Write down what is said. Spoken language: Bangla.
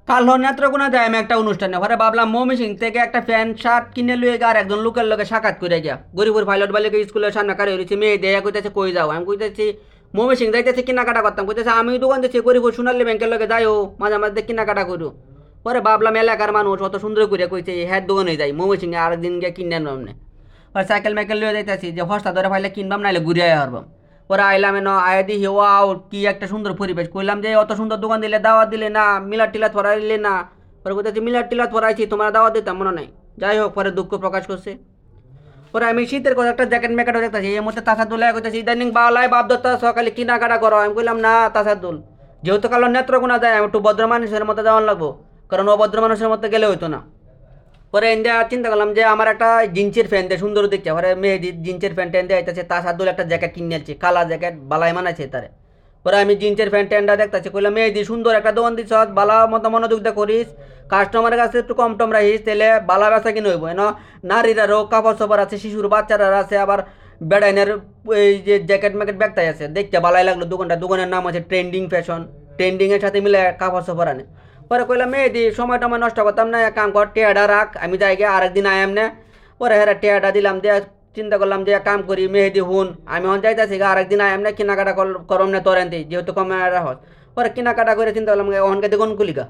কাল নেত্রকোনা যাই আমি একটা অনুষ্ঠানে ঘরে ভাবলাম ময়মনসিং থেকে একটা প্যান্ট শার্ট কিনে লুয়ে আর একজন লোকের লোকে সাক্ষাৎ করে গিয়া গরিপুর পাইলট বালিকে স্কুলের সামনে কারে হয়েছে মেয়ে দেয়া কইতেছে কই যাও আমি কইতেছি ময়মনসিং যাইতেছি কেনাকাটা করতাম কইতেছে আমি দোকান দিচ্ছি গরিপুর সোনালী ব্যাংকের লোকে যাইও মাঝে মাঝে কেনাকাটা করু পরে ভাবলাম এলাকার মানুষ অত সুন্দর করে কইছে হ্যাঁ দোকানে যাই ময়মনসিং আর একদিন গিয়ে কিনে আনলাম না পরে সাইকেল মাইকেল লুয়ে যাইতেছি যে হস্তা ধরে ফাইলে কিনবাম নাইলে ঘুরে হারবাম পরে আইলাম এন আয় দিহি ওয়াও কি একটা সুন্দর পরিবেশ কইলাম যে অত সুন্দর দোকান দিলে দাওয়াত দিলে না মিলার টিলাত দিলে না পরে কোথায় মিলার টিলাত পরাইছি তোমরা দাওয়াত দিতাম মনে নাই যাই হোক পরে দুঃখ প্রকাশ করছে পরে আমি শীতের কথা একটা জ্যাকেট ম্যাকেটও দেখতেছি এই মধ্যে তাসাদুল কইতেছি ইদানিং বালাই বাপ দত্তা সকালে কেনাকাটা করো আমি কইলাম না তাসাদুল যেহেতু কালো নেত্রকোনা যায় আমি একটু ভদ্র মানুষের মতো যাওয়ার লাগবো কারণ অভদ্র মানুষের মতো গেলে হইতো না পরে ইন্ডিয়া চিন্তা করলাম যে আমার একটা জিন্সের প্যান্ট সুন্দর দেখছে পরে মেহেদি জিন্সের প্যান্ট ট্যান্ট আইতেছে তাসাদুল একটা জ্যাকেট কিনে আনছি কালা জ্যাকেট বালাই মানাইছে তারে পরে আমি জিন্সের প্যান্ট ট্যান্টটা দেখতেছি কইলাম মেহেদি সুন্দর একটা দোকান দিছ বালা মতো মনোযোগ দিয়ে করিস কাস্টমারের কাছে একটু কম টম রাখিস তাহলে বালা বেচা কিনে হইব এন নারীরারও কাপড় চোপড় আছে শিশুর বাচ্চারা আছে আবার বেড়াইনের এই যে জ্যাকেট ম্যাকেট ব্যাগটাই আছে দেখতে বালাই লাগলো দোকানটা দোকানের নাম আছে ট্রেন্ডিং ফ্যাশন ট্রেন্ডিংয়ের সাথে মিলে কাপড় চোপড় আনে পরে কইলাম মেহেদি সময় টময় নষ্ট করতাম না এক কাম কর টেয়াডা রাখ আমি যাই গিয়ে আরেকদিন আয়াম না পরে হ্যাঁ টেয়াডা দিলাম দিয়ে চিন্তা করলাম যে এক কাম করি মেহেদি হুন আমি হন যাইতেছি আরেকদিন আয়াম না কেনাকাটা করম না তোর আনতে যেহেতু কমে রাখস পরে কেনাকাটা করে চিন্তা করলাম অহনকে দেখুন কুলিকা